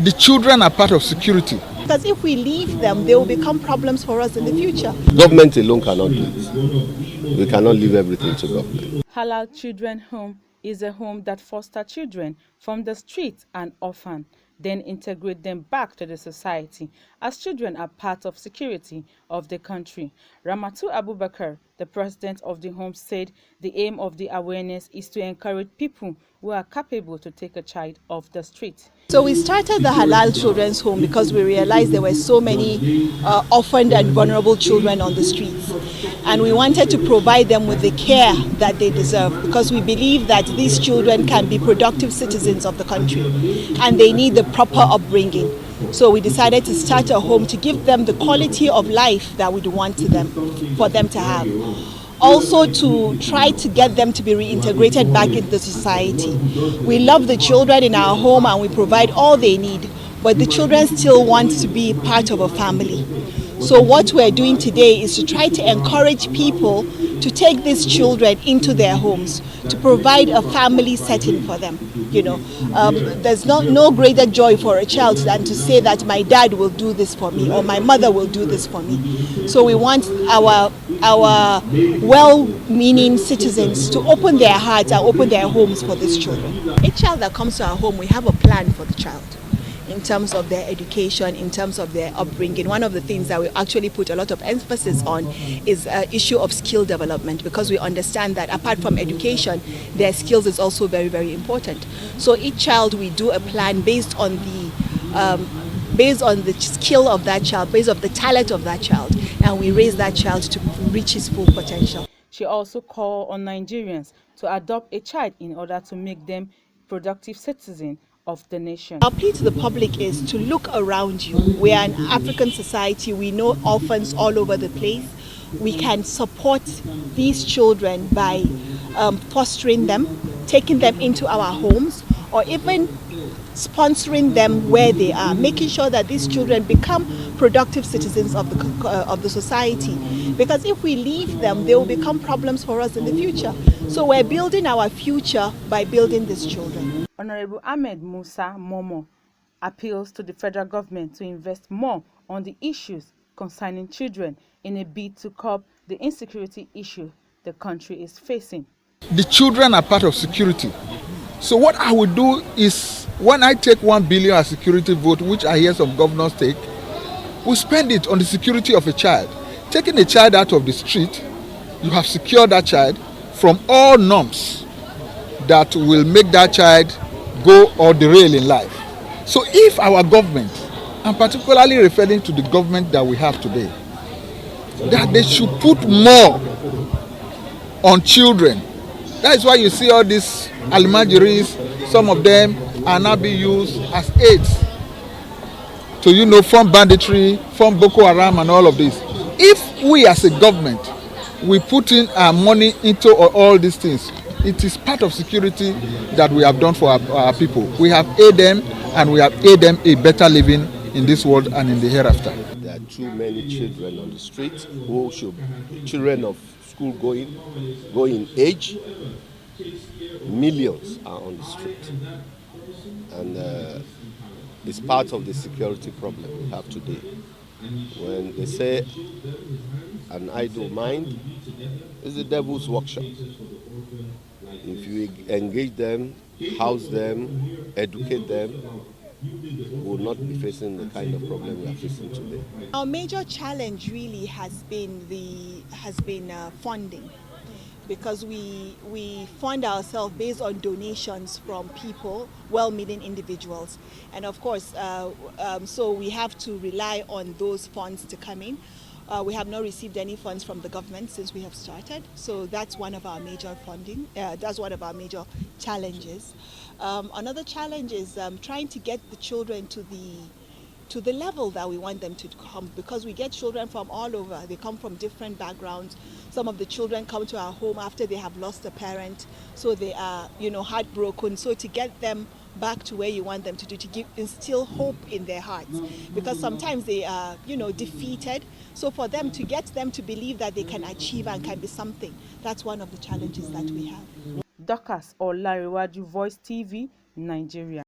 The children are part of security. Because if we leave them, they will become problems for us in the future. Government alone cannot do it. We cannot leave everything to government. Halal Children Home is a home that fosters children from the street and orphan, then integrate them back to the society, as children are part of security of the country. Ramatu Abubakar, the president of the home, said the aim of the awareness is to encourage people who are capable to take a child off the street. So we started the Halal Children's Home because we realized there were so many orphaned and vulnerable children on the streets. And we wanted to provide them with the care that they deserve, because we believe that these children can be productive citizens of the country and they need the proper upbringing. So we decided to start a home to give them the quality of life that we'd want for them to have. Also to try to get them to be reintegrated back into society. We love the children in our home and we provide all they need, but the children still want to be part of a family. So what we're doing today is to try to encourage people to take these children into their homes, to provide a family setting for them. You know, there's no greater joy for a child than to say that my dad will do this for me or my mother will do this for me. So we want our well-meaning citizens to open their hearts and open their homes for these children. Each child that comes to our home, we have a plan for the child in terms of their education, in terms of their upbringing. One of the things that we actually put a lot of emphasis on is the issue of skill development, because we understand that apart from education, their skills is also very, very important. So each child, we do a plan based on the skill of that child, based on the talent of that child, and we raise that child to reach his full potential. She also called on Nigerians to adopt a child in order to make them productive citizens of the nation. Our plea to the public is to look around you. We are an African society. We know orphans all over the place. We can support these children by fostering them, taking them into our homes, or even sponsoring them where they are, making sure that these children become productive citizens of the society. Because if we leave them, they will become problems for us in the future. So we're building our future by building these children. Honorable Ahmed Musa Momo appeals to the federal government to invest more on the issues concerning children in a bid to curb the insecurity issue the country is facing. The children are part of security. So what I would do is, when I take 1 billion as security vote, which I hear some governors take, we spend it on the security of a child. Taking a child out of the street, you have secured that child from all norms that will make that child go or derail in life. So if our government, I'm particularly referring to the government that we have today, that they should put more on children. That is why you see all these almajiris, some of them are now being used as aids to, form banditry, form Boko Haram and all of this. If we as a government, we put in our money into all these things, it is part of security that we have done for our people. We have aided them and we have aided them a better living in this world and in the hereafter. There are too many children on the street who should be children of school going age. Millions are on the street. And it's part of the security problem we have today. When they say an idle mind is the devil's workshop. If you engage them, house them, educate them, we will not be facing the kind of problem we are facing today. Our major challenge really has been funding, because we fund ourselves based on donations from people, well-meaning individuals, and of course, so we have to rely on those funds to come in. We have not received any funds from the government since we have started, so that's one of our major that's one of our major challenges. Another challenge is trying to get the children to the level that we want them to come, because we get children from all over. They come from different backgrounds. Some of the children come to our home after they have lost a parent, so they are, heartbroken. So to get them back to where you want them to instill hope in their hearts, because sometimes they are, defeated. So for them, to get them to believe that they can achieve and can be something, that's one of the challenges that we have. Dorcas Olariwaju, Voice TV, Nigeria.